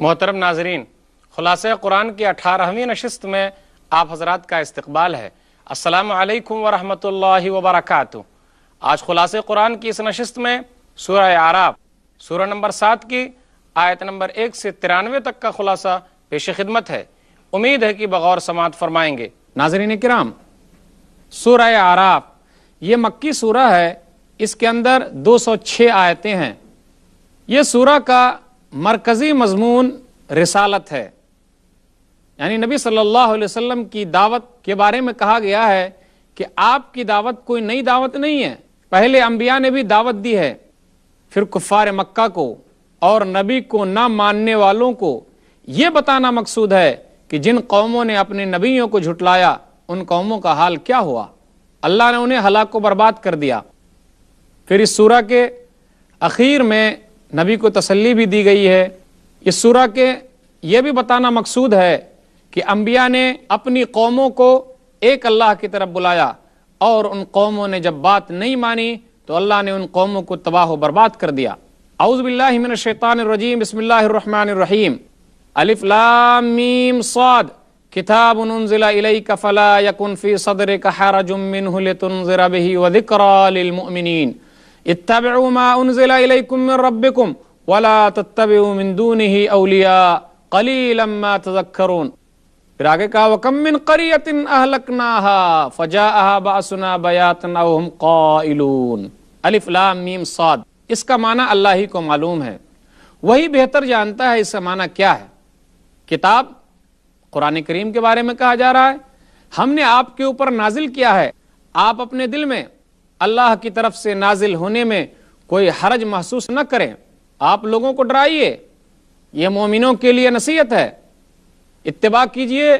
محترم ناظرین، خلاصہ قرآن کی 18ویں نشست میں آپ حضرات کا استقبال ہے۔ السلام علیکم ورحمۃ اللہ وبرکاتہ۔ آج خلاصہ قرآن کی اس نشست میں سورہ اعراف سورہ نمبر 7 کی آیت نمبر 1 سے 93 تک کا خلاصہ پیش خدمت ہے۔ امید ہے کہ بغور سماعت فرمائیں گے۔ ناظرین کرام، سورہ اعراف یہ مکی سورہ ہے، اس کے اندر 206 آیتیں ہیں۔ یہ سورہ کا مرکزی مضمون رسالت ہے، یعنی نبی صلی اللہ علیہ وسلم کی دعوت کے بارے میں کہا گیا ہے کہ آپ کی دعوت کوئی نئی دعوت نہیں ہے، پہلے انبیاء نے بھی دعوت دی ہے، پھر کفار مکہ کو اور نبی کو نہ ماننے والوں کو یہ بتانا مقصود ہے کہ جن قوموں نے اپنے نبیوں کو جھٹلایا ان قوموں کا حال کیا ہوا، اللہ نے انہیں ہلاک و برباد کر دیا۔ پھر اس سورہ کے اخیر میں نبی کو تسلی بھی دی گئی ہے۔ اس سورہ کے یہ بھی بتانا مقصود ہے کہ انبیاء نے اپنی قوموں کو ایک اللہ کی طرف بلایا اور ان قوموں نے جب بات نہیں مانی تو اللہ نے ان قوموں کو تباہ و برباد کر دیا۔ اعوذ باللہ من الشیطان الرجیم، بسم اللہ الرحمن الرحیم۔ الف لام میم صاد کتاب انزل الیک فلا یکن فی صدرک حرج منہ لتنذر بہ وذکری للمؤمنین اتبعوا ما انزل الیکم من ربکم ولا تتبعوا من دونہ اولیاء قلیلا ما تذکرون۔ پھر آگے کہا وَكَم مِّن قَرْيَةٍ أَهْلَكْنَاهَا فَجَاءَهَا بَأْسُنَا بَيَاتًا أَوْ هُمْ قَائِلُونَ۔ الف لام میم صاد، اس کا معنی اللہ ہی کو معلوم ہے، وہی بہتر جانتا ہے اس کا معنی کیا ہے۔ کتاب قرآن کریم کے بارے میں کہا جا رہا ہے، ہم نے آپ کے اوپر نازل کیا ہے، آپ اپنے دل میں اللہ کی طرف سے نازل ہونے میں کوئی حرج محسوس نہ کریں، آپ لوگوں کو ڈرائیے، یہ مومنوں کے لیے نصیحت ہے، اتباع کیجئے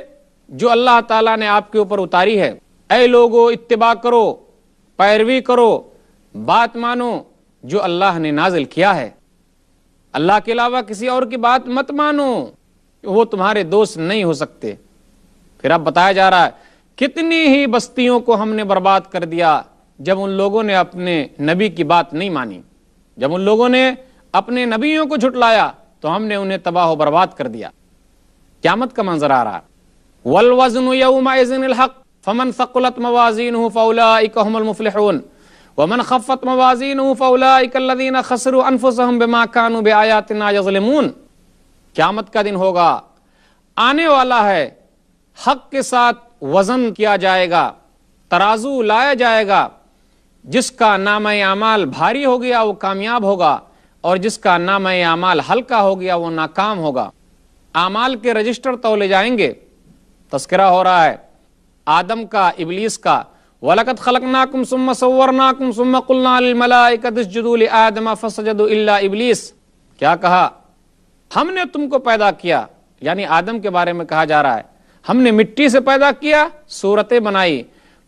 جو اللہ تعالیٰ نے آپ کے اوپر اتاری ہے۔ اے لوگو اتباع کرو، پیروی کرو، بات مانو جو اللہ نے نازل کیا ہے، اللہ کے علاوہ کسی اور کی بات مت مانو، وہ تمہارے دوست نہیں ہو سکتے۔ پھر اب بتایا جا رہا ہے کتنی ہی بستیوں کو ہم نے برباد کر دیا جب ان لوگوں نے اپنے نبی کی بات نہیں مانی، جب ان لوگوں نے اپنے نبیوں کو جھٹلایا تو ہم نے انہیں تباہ و برباد کر دیا۔ قیامت کا منظر آ رہا ہے۔ والوزن یومئذ الحق فمن ثقلت موازینہ فاولئک هم المفلحون ومن خفت موازینہ فاولئک الذین خسروا انفسهم بما كانوا بآیاتنا یظلمون۔ قیامت کا دن ہوگا، آنے والا ہے، حق کے ساتھ وزن کیا جائے گا، ترازو لایا جائے گا، جس کا نامہ اعمال بھاری ہو گیا وہ کامیاب ہوگا اور جس کا نامہ اعمال ہلکا ہو گیا وہ ناکام ہوگا۔ اعمال کے رجسٹر تولے جائیں گے۔ تذکرہ ہو رہا ہے آدم کا، ابلیس کا۔ وَلَقَدْ خَلَقْنَاكُمْ ثُمَّ صَوَّرْنَاكُمْ ثُمَّ قُلْنَا لِلْمَلَائِكَةِ اسْجُدُوا لِآدَمَ فَسَجَدُوا إِلَّا إِبْلِيسَ۔ کیا کہا؟ ہم نے تم کو پیدا کیا، یعنی آدم کے بارے میں کہا جا رہا ہے، ہم نے مٹی سے پیدا کیا، صورتیں بنائی،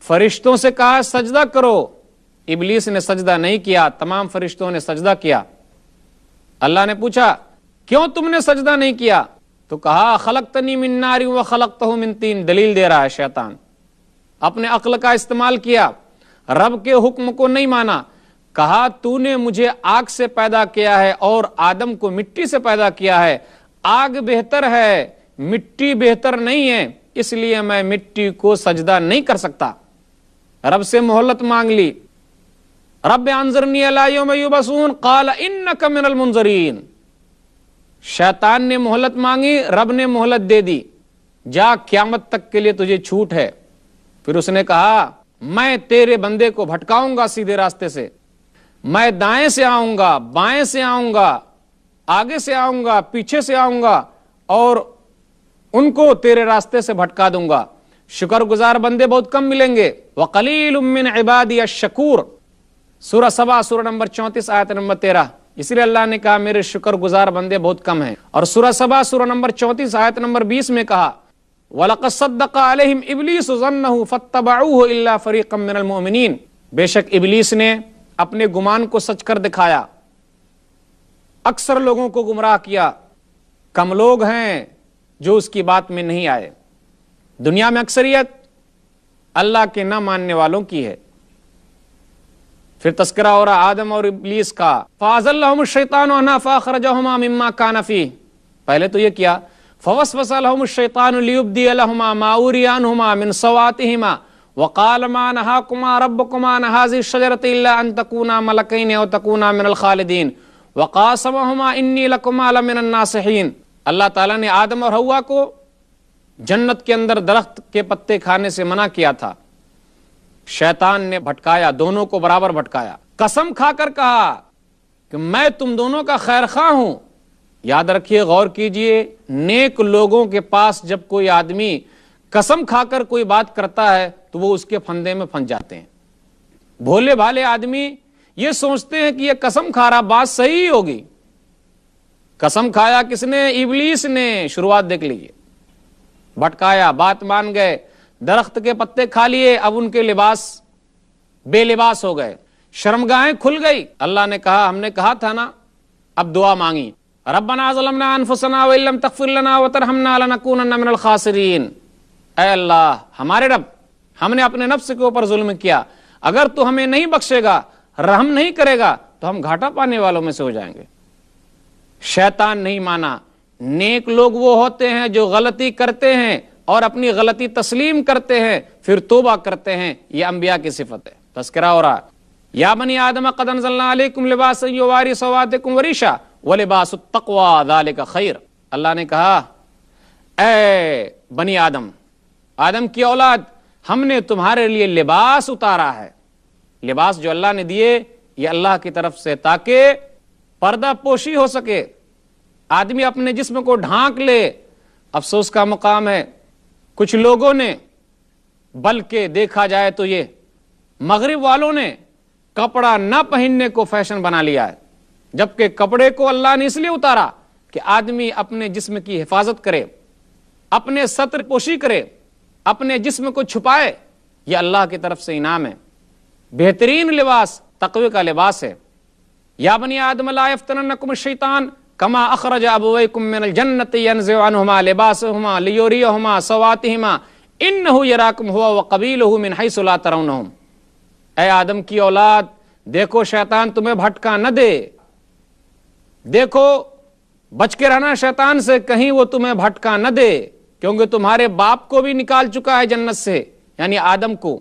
فرشتوں سے کہا سجدہ کرو، ابلیس نے سجدہ نہیں کیا، تمام فرشتوں نے سجدہ کیا۔ اللہ نے پوچھا کیوں تم نے سجدہ نہیں کیا؟ تو کہا خلقتنی من نار وخلقتہ من طین۔ دلیل دے رہا ہے شیطان، اپنے عقل کا استعمال کیا، رب کے حکم کو نہیں مانا، کہا تو نے مجھے آگ سے پیدا کیا ہے اور آدم کو مٹی سے پیدا کیا ہے، آگ بہتر ہے، مٹی بہتر نہیں ہے، اس لیے میں مٹی کو سجدہ نہیں کر سکتا۔ رب سے مہلت مانگ لی، رب انظرنی الی یوم یبعثون قال انک من المنظرین۔ شیطان نے مہلت مانگی، رب نے مہلت دے دی، جا قیامت تک کے لیے تجھے چھوٹ ہے۔ پھر اس نے کہا میں تیرے بندے کو بھٹکاؤں گا سیدھے راستے سے، میں دائیں سے آؤں گا، بائیں سے آؤں گا، آگے سے آؤں گا، پیچھے سے آؤں گا اور ان کو تیرے راستے سے بھٹکا دوں گا۔ شکر گزار بندے بہت کم ملیں گے۔ وَقَلِيلٌ مِّنْ عِبَادِيَ الشَّكُورُ، سورہ سبا سورہ نمبر 34 آیت نمبر 13۔ اس لیے اللہ نے کہا میرے شکر گزار بندے بہت کم ہیں۔ اور سورہ سبا سورہ نمبر 34 آیت نمبر 20 میں کہا وَلَقَدْ صَدَّقَ عَلَيْهِمْ إِبْلِيسُ ظَنَّهُ فَاتَّبَعُوهُ إِلَّا فَرِيقًا مِّنَ الْمُؤْمِنِينَ۔ بے شک ابلیس نے اپنے گمان کو سچ کر دکھایا، اکثر لوگوں کو گمراہ کیا، کم لوگ ہیں جو اس کی بات میں نہیں آئے۔ دنیا میں اکثریت اللہ کے نہ ماننے والوں کی ہے۔ پھر تذکرہ ہو رہا آدم اور ابلیس کا، فَأَزَلَّهُمُ الشَّيْطَانُ عَنْهَا فَأَخْرَجَهُمَا مِمَّا كَانَ فِيهِ۔ پہلے تو یہ کیا فوسوس لهم الشیطان لیبدی لهما ما اوری عنهما من سواتهما وقال ما نهاكما ربكما عن هذه الشجرة الا ان تكونا ملكين او تكونا من الخالدين وقاسمهما انی لکما لمن الناصحین. اللہ تعالیٰ نے آدم اور حوا کو جنت کے اندر درخت کے پتے کھانے سے منع کیا تھا. شیطان نے بھٹکایا، دونوں کو برابر بھٹکایا، قسم کھا کر کہا کہ میں تم دونوں کا خیر خواہ ہوں. یاد رکھیے، غور کیجئے، نیک لوگوں کے پاس جب کوئی آدمی قسم کھا کر کوئی بات کرتا ہے تو وہ اس کے پھندے میں پھنس جاتے ہیں. بھولے بھالے آدمی یہ سوچتے ہیں کہ یہ قسم کھا رہا، بات صحیح ہوگی. قسم کھایا کس نے؟ ابلیس نے. شروعات دیکھ لیجئے، بھٹکایا، بات مان گئے، درخت کے پتے کھا لیے، اب ان کے لباس بے لباس ہو گئے، شرمگاہیں کھل گئی. اللہ نے کہا ہم نے کہا تھا نا. اب دعا مانگی، ربنا ظلمنا انفسنا وان لم تغفر لنا وترحمنا لنکونن من الخاسرین. اے اللہ ہمارے رب، ہم نے اپنے نفس کے اوپر ظلم کیا، اگر تو ہمیں نہیں بخشے گا، رحم نہیں کرے گا تو ہم گھاٹا پانے والوں میں سے ہو جائیں گے. شیطان نہیں مانا. نیک لوگ وہ ہوتے ہیں جو غلطی کرتے ہیں اور اپنی غلطی تسلیم کرتے ہیں، پھر توبہ کرتے ہیں. یہ انبیاء کی صفت ہے. تذکرہ ہو رہا، یا بنی آدم قد انزلنا علیکم لباسا یواری سوآتکم وریشا ولباس التقوی ذالک خیر. اللہ نے کہا اے بنی آدم، آدم کی اولاد، ہم نے تمہارے لیے لباس اتارا ہے. لباس جو اللہ نے دیے یہ اللہ کی طرف سے، تاکہ پردہ پوشی ہو سکے، آدمی اپنے جسم کو ڈھانک لے. افسوس کا مقام ہے کچھ لوگوں نے، بلکہ دیکھا جائے تو یہ مغرب والوں نے کپڑا نہ پہننے کو فیشن بنا لیا ہے، جبکہ کپڑے کو اللہ نے اس لیے اتارا کہ آدمی اپنے جسم کی حفاظت کرے، اپنے ستر پوشی کرے، اپنے جسم کو چھپائے. یہ اللہ کی طرف سے انعام ہے. بہترین لباس تقوی کا لباس ہے. یا بنی آدم لا یفتننکم الشیطان کما اخرج ابویکم من الجنۃ ینزع عنہما لباسہما لیریہما سوآتہما انہ یراکم ہوا وقبیلہ من حیث لا ترونہم. اے آدم کی اولاد، دیکھو شیطان تمہیں بھٹکا نہ دے، دیکھو بچ کے رہنا شیطان سے، کہیں وہ تمہیں بھٹکا نہ دے، کیونکہ تمہارے باپ کو بھی نکال چکا ہے جنت سے، یعنی آدم کو.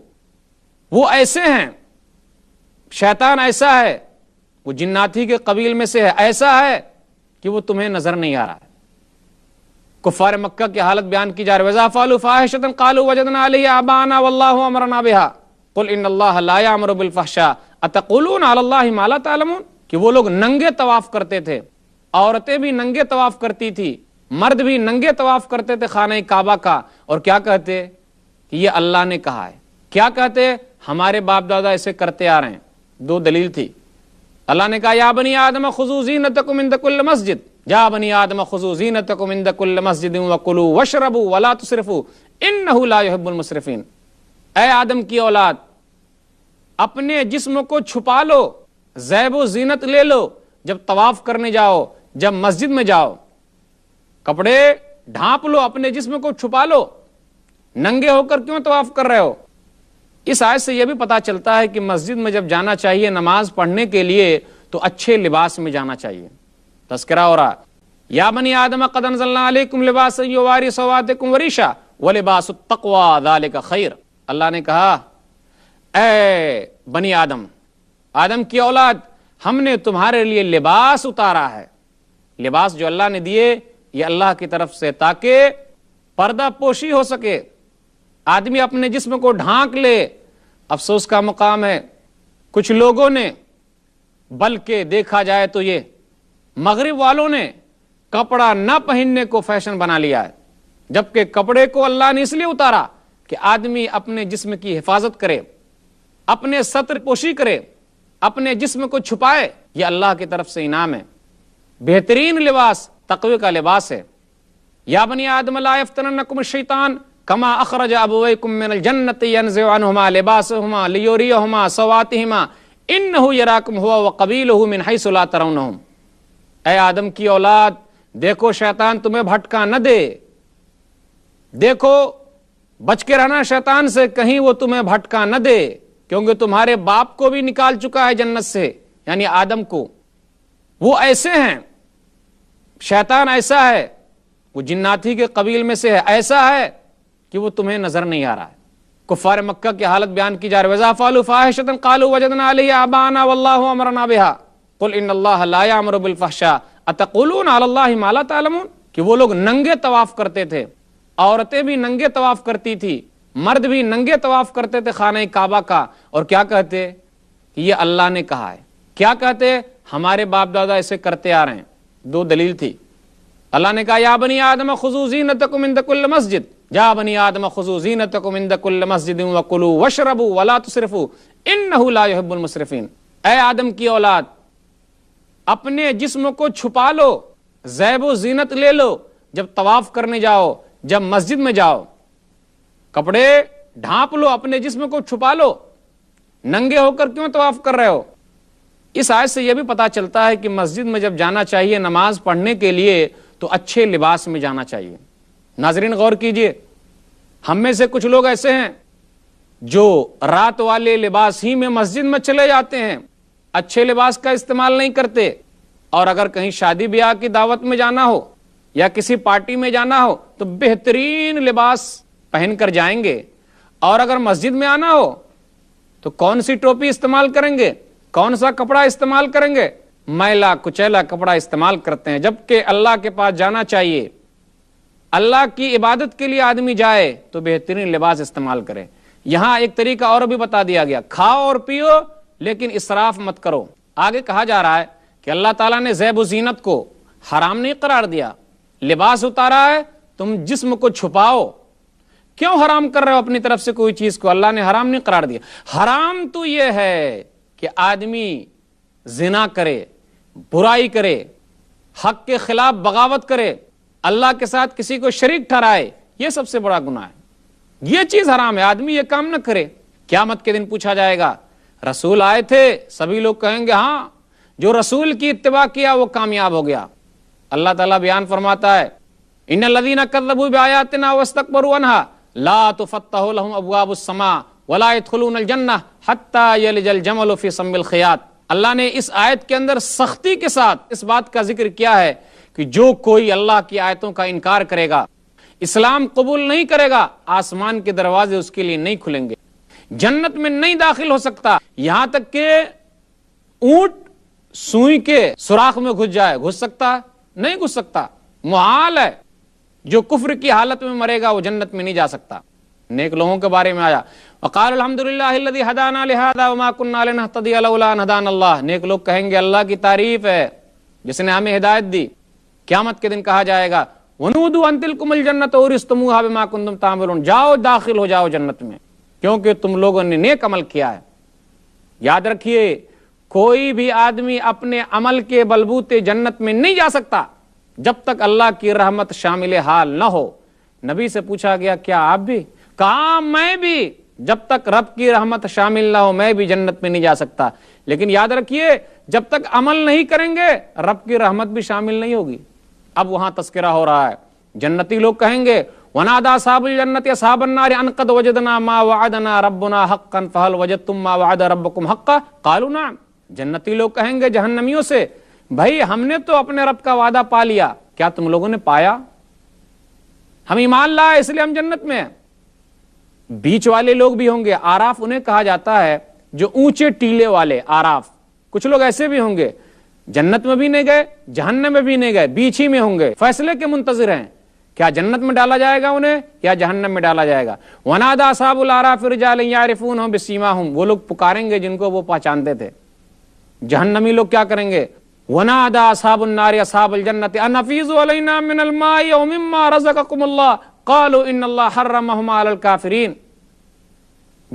وہ ایسے ہیں، شیطان ایسا ہے، وہ جناتی کے قبیل میں سے ہے، ایسا ہے کہ وہ تمہیں نظر نہیں آ رہا ہے. کفار مکہ کی حالت بیان کی جا رہی ہے. وَإِذَا فَعَلُوا فَاحِشَةً قَالُوا وَجَدْنَا عَلَيْهَا آبَاءَنَا وَاللَّهُ أَمَرَنَا بِهَا قُلْ إِنَّ اللَّهَ لَا يَأْمُرُ بِالْفَحْشَاءِ أَتَقُولُونَ عَلَى اللَّهِ مَا لَا تَعْلَمُونَ. کہ وہ لوگ ننگے طواف کرتے تھے، عورتیں بھی ننگے طواف کرتی تھی، مرد بھی ننگے طواف کرتے تھے خانہ کعبہ کا، اور کیا کہتے کہ یہ اللہ نے کہا ہے. کیا کہتے؟ ہمارے باپ دادا ایسے کرتے آ رہے ہیں. دو دلیل تھی. اللہ نے کہا یا بنی آدم خذوا زینتکم عند کل مسجد، یا بنی آدم خذوا زینتکم عند کل مسجد وکلوا واشربوا ولا تسرفوا انہ لا يحب المسرفین. اے آدم کی اولاد، اپنے جسم کو چھپا لو، زیب و زینت لے لو، جب طواف کرنے جاؤ، جب مسجد میں جاؤ، کپڑے ڈھانپ لو، اپنے جسم کو چھپا لو. ننگے ہو کر کیوں طواف کر رہے ہو؟ اس آیت سے یہ بھی پتا چلتا ہے کہ مسجد میں جب جانا چاہیے نماز پڑھنے کے لیے تو اچھے لباس میں جانا چاہیے. تذکرہ ہو رہا یا بنی آدم قد انزلنا علیکم لباسا یواری سوآتکم وریشا ولباس التقوی ذالک خیر. اللہ نے کہا اے بنی آدم، آدم کی اولاد، ہم نے تمہارے لیے لباس اتارا ہے. لباس جو اللہ نے دیے یہ اللہ کی طرف سے، تاکہ پردہ پوشی ہو سکے، آدمی اپنے جسم کو ڈھانک لے. افسوس کا مقام ہے کچھ لوگوں نے، بلکہ دیکھا جائے تو یہ مغرب والوں نے کپڑا نہ پہننے کو فیشن بنا لیا ہے، جبکہ کپڑے کو اللہ نے اس لیے اتارا کہ آدمی اپنے جسم کی حفاظت کرے، اپنے ستر پوشی کرے، اپنے جسم کو چھپائے. یہ اللہ کی طرف سے انعام ہے. بہترین لباس تقوی کا لباس ہے. یا بنی آدم لا یفتننکم الشیطان کما اخرج ابویکم من الجنۃ ینزع عنہما لباسہما لیریہما سوآتہما انہ یراکم ہوا وقبیلہ من حیث لا ترونہم. اے آدم کی اولاد، دیکھو شیطان تمہیں بھٹکا نہ دے، دیکھو بچ کے رہنا شیطان سے، کہیں وہ تمہیں بھٹکا نہ دے، کیونکہ تمہارے باپ کو بھی نکال چکا ہے جنت سے، یعنی آدم کو. وہ ایسے ہیں، شیطان ایسا ہے، وہ جناتی کے قبیل میں سے ہے، ایسا ہے کہ وہ تمہیں نظر نہیں آ رہا ہے۔ کفار مکہ کی حالت بیان کی جا رہی ہے، وَإِذَا فَعَلُوا فَاحِشَةً قَالُوا وَجَدْنَا عَلَيْهَا آبَاءَنَا وَاللَّهُ أَمَرَنَا بِهَا قُلْ إِنَّ اللَّهَ لَا يَأْمُرُ بِالْفَحْشَاءِ أَتَقُولُونَ عَلَى اللَّهِ مَا لَا تَعْلَمُونَ کہ وہ لوگ ننگے طواف کرتے تھے، عورتیں بھی ننگے طواف کرتی تھی، مرد بھی ننگے طواف کرتے تھے خانہ کعبہ کا، اور کیا کہتے کہ یہ اللہ نے کہا ہے۔ کیا کہتے؟ ہمارے باپ دادا ایسے کرتے آ رہے ہیں۔ دو دلیل تھی۔ اللہ نے کہا یا بنی آدم خذوا زینتکم عند کل مسجد، یا بنی آدم خذوا زینتکم عند کل مسجد وکلوا واشربوا ولا تسرفوا انہ لا يحب المسرفین۔ اے آدم کی اولاد، اپنے جسم کو چھپا لو، زیب و زینت لے لو، جب طواف کرنے جاؤ، جب مسجد میں جاؤ، کپڑے ڈھانپ لو، اپنے جسم کو چھپا لو، ننگے ہو کر کیوں طواف کر رہے ہو؟ اس آیت سے یہ بھی پتا چلتا ہے کہ مسجد میں جب جانا چاہیے نماز پڑھنے کے لیے تو اچھے لباس میں جانا چاہیے۔ ناظرین غور کیجئے، ہم میں سے کچھ لوگ ایسے ہیں جو رات والے لباس ہی میں مسجد میں چلے جاتے ہیں، اچھے لباس کا استعمال نہیں کرتے، اور اگر کہیں شادی بیاہ کی دعوت میں جانا ہو یا کسی پارٹی میں جانا ہو تو بہترین لباس پہن کر جائیں گے، اور اگر مسجد میں آنا ہو تو کون سی ٹوپی استعمال کریں گے، کون سا کپڑا استعمال کریں گے؟ میلا کچیلا کپڑا استعمال کرتے ہیں، جبکہ اللہ کے پاس جانا چاہیے، اللہ کی عبادت کے لیے آدمی جائے تو بہترین لباس استعمال کرے۔ یہاں ایک طریقہ اور بھی بتا دیا گیا، کھاؤ اور پیو لیکن اسراف مت کرو۔ آگے کہا جا رہا ہے کہ اللہ تعالیٰ نے زیب و زینت کو حرام نہیں قرار دیا، لباس اتارا ہے، تم جسم کو چھپاؤ۔ کیوں حرام کر رہے ہو اپنی طرف سے کوئی چیز کو؟ اللہ نے حرام نہیں قرار دیا۔ حرام تو یہ ہے کہ آدمی زنا کرے، برائی کرے، حق کے خلاف بغاوت کرے، اللہ کے ساتھ کسی کو شریک ٹھہرائے، یہ سب سے بڑا گناہ ہے، یہ چیز حرام ہے، آدمی یہ کام نہ کرے۔ قیامت کے دن پوچھا جائے گا، رسول آئے تھے، سبھی لوگ کہیں گے ہاں، جو رسول کی اتباع کیا وہ کامیاب ہو گیا۔ اللہ تعالیٰ بیان فرماتا ہے ان الذین کذبوا بآیاتنا واستکبروا عنہا لا تفتح لهم ابواب السماء ولا يدخلون الجنہ حتی یلج الجمل فی سم الخیاط۔ اللہ نے اس آیت کے اندر سختی کے ساتھ اس بات کا ذکر کیا ہے کہ جو کوئی اللہ کی آیتوں کا انکار کرے گا، اسلام قبول نہیں کرے گا، آسمان کے دروازے اس کے لیے نہیں کھلیں گے، جنت میں نہیں داخل ہو سکتا، یہاں تک کہ اونٹ سوئی کے سوراخ میں گھس جائے، گھس سکتا؟ نہیں گھس سکتا، محال ہے۔ جو کفر کی حالت میں مرے گا وہ جنت میں نہیں جا سکتا۔ نیک لوگوں کے بارے میں آیا وقال الحمدللہ الذی ہدانا لہذا وما کنا لنہتدی لولا ان ہدانا اللہ۔ نیک لوگ کہیں گے اللہ کی تعریف ہے جس نے ہمیں ہدایت دی۔ قیامت کے دن کہا جائے گا ونودوا ان تلکم الجنۃ اورثتموها بما کنتم تعملون، جاؤ داخل ہو جاؤ جنت میں کیونکہ تم لوگوں نے نیک عمل کیا ہے۔ یاد رکھیے کوئی بھی آدمی اپنے عمل کے بلبوتے جنت میں نہیں جا سکتا جب تک اللہ کی رحمت شامل حال نہ ہو۔ نبی سے پوچھا گیا کیا آپ بھی؟ کہا میں بھی، جب تک رب کی رحمت شامل نہ ہو میں بھی جنت میں نہیں جا سکتا۔ لیکن یاد رکھیے جب تک عمل نہیں کریں گے رب کی رحمت بھی شامل نہیں ہوگی۔ اب وہاں تذکرہ ہو رہا ہے، جنتی لوگ کہیں گے وَنَادَىٰ أَصْحَابُ الْجَنَّةِ أَصْحَابَ النَّارِ أَنْ قَدْ وَجَدْنَا مَا وَعَدَنَا رَبُّنَا حَقًّا فَهَلْ وَجَدْتُم مَّا وَعَدَ رَبُّكُمْ حَقًّا قَالُوا نَعَمْ۔ جنتی لوگ کہیں گے جہنمیوں سے بھائی ہم نے تو اپنے رب کا وعدہ پا لیا، کیا تم لوگوں نے پایا؟ ہم ایمان لائے اس لیے ہم جنت میں ہیں۔ بیچ والے لوگ بھی ہوں گے، آراف انہیں کہا جاتا ہے جو اونچے ٹیلے والے، آراف۔ کچھ لوگ ایسے بھی ہوں گے جنت میں بھی نہیں گئے جہنم میں بھی نہیں گئے، بیچ ہی میں ہوں گے، فیصلے کے منتظر ہیں، کیا جنت میں ڈالا جائے گا انہیں یا جہنم میں ڈالا جائے گا۔ وَنَادَىٰ أَصْحَابُ الْأَعْرَافِ رِجَالًا يَعْرِفُونَهُم بِسِيمَاهُمْ، وہ لوگ پکاریں گے جن کو وہ پہچانتے تھے۔ جہنمی لوگ کیا کریں گے؟ وَنَادَىٰ أَصْحَابُ النَّارِ أَصْحَابَ الْجَنَّةِ أَنْ أَفِيضُوا عَلَيْنَا مِنَ الْمَاءِ أَوْ مِمَّا رَزَقَكُمُ اللَّهُ قَالُوا إِنَّ اللَّهَ حَرَّمَهُمَا عَلَى الْكَافِرِينَ۔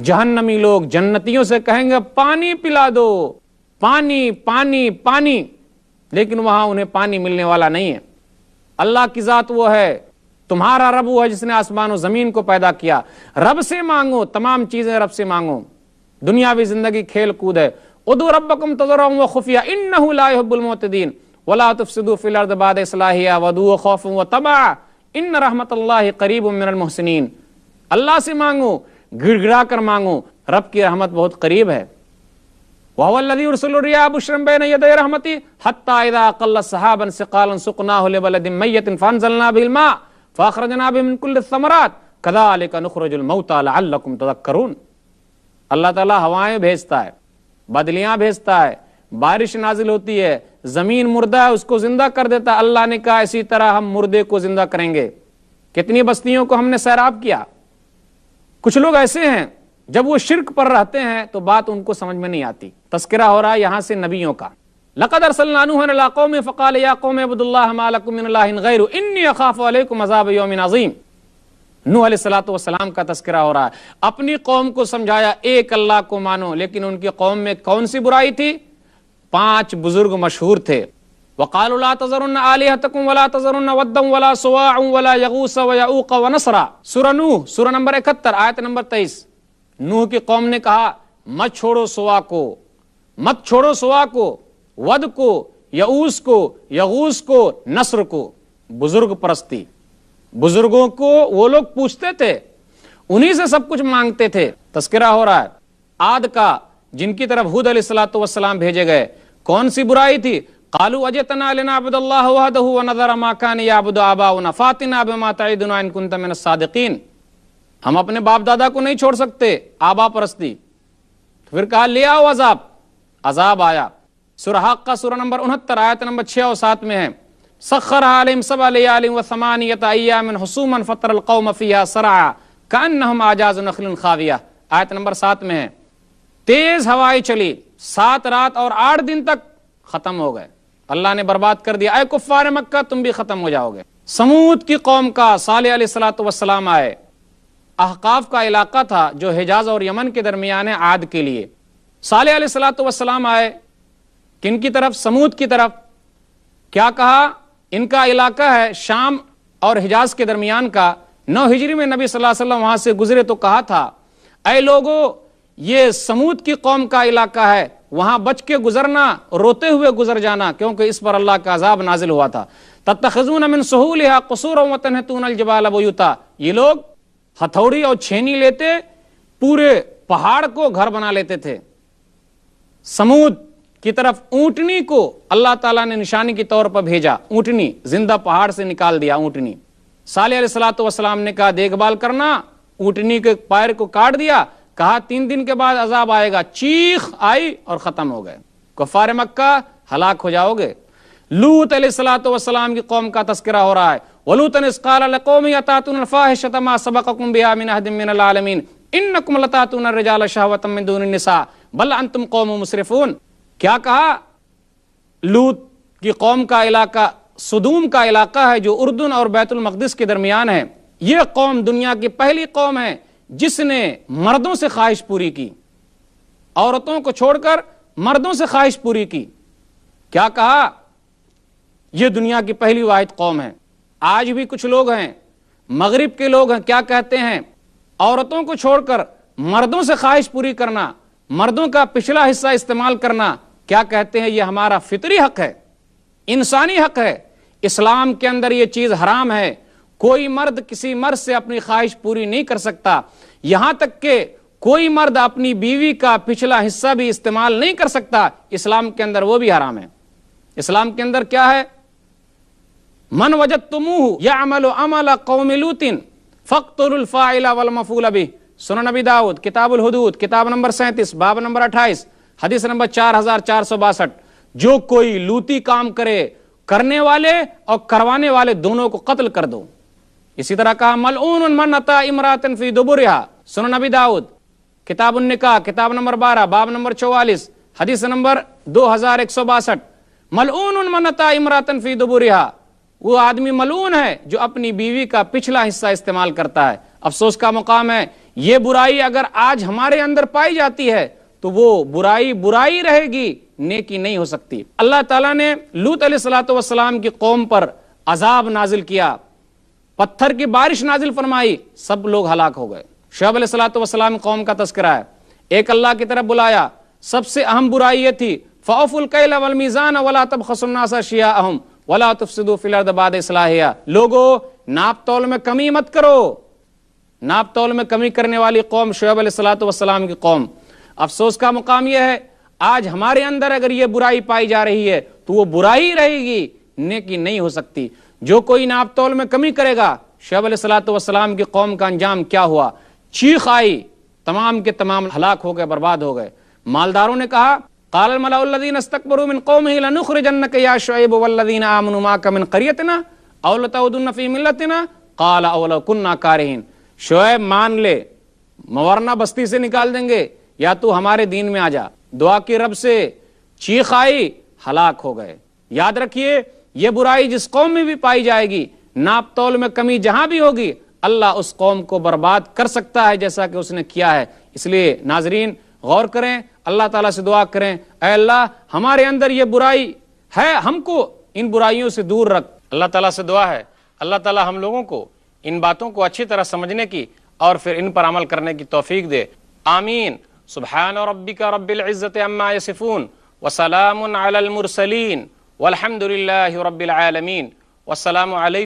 جہنمی لوگ جنتیوں سے کہیں گے پانی پلا دو، پانی پانی پانی، لیکن وہاں انہیں پانی ملنے والا نہیں ہے۔ اللہ کی ذات وہ ہے، تمہارا رب وہ ہے جس نے آسمان و زمین کو پیدا کیا۔ رب سے مانگو، تمام چیزیں رب سے مانگو۔ دنیاوی زندگی کھیل کود ہے۔ ادعوا ربکم تضرعا وخفیا انہ لا يحب المعتدین ولا تفسدوا فی الارض بعد اصلاحها وادعوه خوفا وطمعا ان رحمت اللہ قریب من المحسنین۔ اللہ سے مانگو، گڑ گڑا کر مانگو، رب کی رحمت بہت قریب ہے۔ وَهُوَ الَّذِي يُرْسِلُ الرِّيَاحَ بُشْرًا بَيْنَ يَدَيْ رَحْمَتِهِ حَتَّى إِذَا أَقَلَّتْ سَحَابًا ثِقَالًا سُقْنَاهُ لِبَلَدٍ مَيِّتٍ فَأَنزَلْنَا بِهِ الْمَاءَ فَأَخْرَجْنَا بِهِ مِنْ كُلِّ الثَّمَرَاتِ كَذَلِكَ نُخْرِجُ الْمَوْتَى لَعَلَّكُمْ تَذَكَّرُونَ۔ اللہ تعالیٰ ہوائیں بھیجتا ہے، بدلیاں بھیجتا ہے، بارش نازل ہوتی ہے، زمین مردہ ہے اس کو زندہ کر دیتا ہے۔ اللہ نے کہا اسی طرح ہم مردے کو زندہ کریں گے۔ کتنی بستیوں کو ہم نے سیراب کیا۔ کچھ لوگ ایسے ہیں جب وہ شرک پر رہتے ہیں تو بات ان کو سمجھ میں نہیں آتی۔ تذکرہ ہو رہا ہے یہاں سے نبیوں کا۔ لقد ارسلنا نوحا الى قومه فقال يا قوم اعبدوا الله ما لكم من اله غيره اني اخاف عليكم عذاب يوم عظيم۔ نوح علیہ الصلوۃ والسلام کا تذکرہ ہو رہا ہے۔ اپنی قوم کو سمجھایا ایک اللہ کو مانو، لیکن ان کی قوم میں کون سی برائی تھی؟ 5 بزرگ مشہور تھے۔ وقالوا لا تذرن آلهتكم ولا تذرن ودا ولا سواع ولا يغوث ويعوق ونسرا۔ سورہ نوح سورہ نمبر 71 آیت نمبر 23۔ نوح کی قوم نے کہا مت چھوڑو سوا کو، مت چھوڑو سوا کو، ود کو، یعوس کو، یغوس کو، نصر کو۔ بزرگ پرستی، بزرگوں کو وہ لوگ پوچھتے تھے، انہی سے سب کچھ مانگتے تھے۔ تذکرہ ہو رہا ہے عاد کا، جن کی طرف ہود علیہ الصلوۃ والسلام بھیجے گئے۔ کون سی برائی تھی؟ قالوا اجئتنا لنعبد الله وحده ونذر ما كان يعبد آباؤنا فاتنا بما تعدنا ان كنت من الصادقين۔ ہم اپنے باپ دادا کو نہیں چھوڑ سکتے، آبا پرستی۔ پھر کہا لے آؤ عذاب، عذاب آیا۔ سورہ حق سورہ نمبر 69 آیت نمبر 6 اور 7 میں ہے سخرها عليهم 7 ليال و8 ايام حسوما فترى القوم فيها صرعا كانهم اعجاز نخل خاويه۔ آیت نمبر 7 میں ہے تیز ہوائیں چلی، 7 رات اور 8 دن تک ختم ہو گئے، اللہ نے برباد کر دیا۔ اے کفار مکہ تم بھی ختم ہو جاؤ گے۔ سمود کی قوم کا صالح علیہ الصلوۃ والسلام آئے۔ احقاف کا علاقہ تھا جو حجاز اور یمن کے درمیان ہے عاد کے لیے۔ صالح علیہ الصلوۃ والسلام آئے کن کی طرف؟ سمود کی طرف۔ کیا کہا؟ ان کا علاقہ ہے شام اور حجاز کے درمیان کا۔ 9 ہجری میں نبی صلی اللہ علیہ وسلم وہاں سے گزرے تو کہا تھا اے لوگو یہ سمود کی قوم کا علاقہ ہے، وہاں بچ کے گزرنا، روتے ہوئے گزر جانا، کیونکہ اس پر اللہ کا عذاب نازل ہوا تھا۔ تتخذون من سہولها قصورا وتنحتون الجبال بیوتا۔ یہ لوگ ہتھوڑی اور چھینی لیتے، پورے پہاڑ کو گھر بنا لیتے تھے۔ سمود کی طرف اونٹنی کو اللہ تعالیٰ نے نشانی کے طور پر بھیجا، اونٹنی زندہ پہاڑ سے نکال دیا اونٹنی۔ صالح علیہ الصلوۃ والسلام نے کہا دیکھ بھال کرنا، اونٹنی کے پیر کو کاٹ دیا، کہا 3 دن کے بعد عذاب آئے گا، چیخ آئی اور ختم ہو گئے۔ کفار مکہ ہلاک ہو جاؤ گے۔ لوط علیہ الصلوۃ والسلام کی قوم کا تذکرہ ہو رہا ہے۔ وَلُوطًا إِذْ قَالَ لِقَوْمِهِ أَتَأْتُونَ الْفَاحِشَةَ مَا سَبَقَكُم بِهَا مِنْ أَحَدٍ مِّنَ الْعَالَمِينَ إِنَّكُمْ لَتَأْتُونَ الرِّجَالَ شَهْوَةً مِّن دُونِ النِّسَاءِ بَلْ أَنتُمْ قَوْمٌ مُسْرِفُونَ۔ کیا کہا؟ لوط کی قوم کا علاقہ سدوم کا علاقہ ہے جو اردن اور بیت المقدس کے درمیان ہے۔ یہ قوم دنیا کی پہلی قوم ہے جس نے مردوں سے خواہش پوری کی، عورتوں کو چھوڑ کر مردوں سے خواہش پوری کی۔ کیا کہا؟ یہ دنیا کی پہلی واحد قوم ہے۔ آج بھی کچھ لوگ ہیں، مغرب کے لوگ ہیں، کیا کہتے ہیں؟ عورتوں کو چھوڑ کر مردوں سے خواہش پوری کرنا، مردوں کا پچھلا حصہ استعمال کرنا، کیا کہتے ہیں؟ یہ ہمارا فطری حق ہے، انسانی حق ہے۔ اسلام کے اندر یہ چیز حرام ہے۔ کوئی مرد کسی مرد سے اپنی خواہش پوری نہیں کر سکتا، یہاں تک کہ کوئی مرد اپنی بیوی کا پچھلا حصہ بھی استعمال نہیں کر سکتا۔ اسلام کے اندر وہ بھی حرام ہے۔ اسلام کے اندر کیا ہے؟ من وجدتموه يعمل عمل قوم لوط فاقتلوا الفاعل والمفعول به۔ سنن نبی داؤد کتاب الحدود کتاب نمبر 37 باب نمبر 28 حدیث نمبر 4462۔ جو کوئی لوطی کام کرے، کرنے والے اور کروانے والے دونوں کو قتل کر دو۔ اسی طرح کہا ملعون من اتی امرأة فی دبرها۔ سنن نبی داؤد کتاب النکاح کتاب نمبر 12 باب نمبر 44 حدیث نمبر 2162۔ ملعون من اتی امرأة فی دبرها، وہ آدمی ملعون ہے جو اپنی بیوی کا پچھلا حصہ استعمال کرتا ہے۔ افسوس کا مقام ہے یہ برائی اگر آج ہمارے اندر پائی جاتی ہے تو وہ برائی برائی رہے گی، نیکی نہیں ہو سکتی۔ اللہ تعالیٰ نے لوط علیہ الصلوۃ والسلام کی قوم پر عذاب نازل کیا، پتھر کی بارش نازل فرمائی، سب لوگ ہلاک ہو گئے۔ شعیب علیہ الصلوۃ والسلام قوم کا تذکرہ ہے، ایک اللہ کی طرف بلایا، سب سے اہم برائی یہ تھی فَأَوْفُوا الْكَيْلَ وَالْمِيزَانَ وَلَا تَبْخَسُوا النَّاسَ أَشْيَاءَهُمْ وَلَا تُفْسِدُوا فِي الْأَرْضِ بَعْدَ إِصْلَاحِهَا۔ لوگو ناپ تول میں کمی مت کرو۔ ناپ تول میں کمی کرنے والی قوم شعیب علیہ الصلوۃ والسلام کی قوم۔ افسوس کا مقام یہ ہے آج ہمارے اندر اگر یہ برائی پائی جا رہی ہے تو وہ برائی رہے گی، نیکی نہیں ہو سکتی۔ جو کوئی ناپ تول میں کمی کرے گا، شعیب علیہ الصلوۃ والسلام کی قوم کا انجام کیا ہوا؟ چیخ آئی، تمام کے تمام ہلاک ہو گئے، برباد ہو گئے۔ مالداروں نے کہا قال الملأ الذين استكبروا من قومه لنخرجنك يا شعيب والذين آمنوا معك من قريتنا او لتعودن في ملتنا قال اولو كنا كارهين، شعیب مان لے، ورنہ بستی سے نکال دیں گے، یا تو ہمارے دین میں آ جا۔ دعا کی رب سے چیخ آئی، ہلاک ہو گئے۔ یاد رکھیے یہ برائی جس قوم میں بھی پائی جائے گی، ناپ تول میں کمی جہاں بھی ہوگی، اللہ اس قوم کو برباد کر سکتا ہے جیسا کہ اس نے کیا ہے۔ اس لیے ناظرین غور کریں، اللہ تعالیٰ سے دعا کریں، اے اللہ ہمارے اندر یہ برائی ہے، ہم کو ان برائیوں سے دور رکھ۔ اللہ تعالیٰ سے دعا ہے اللہ تعالیٰ ہم لوگوں کو ان باتوں کو اچھی طرح سمجھنے کی اور پھر ان پر عمل کرنے کی توفیق دے، آمین۔ سبحان ربک رب العزت عما یصفون وسلام علی المرسلین والحمد للہ رب العالمین، والسلام علیکم۔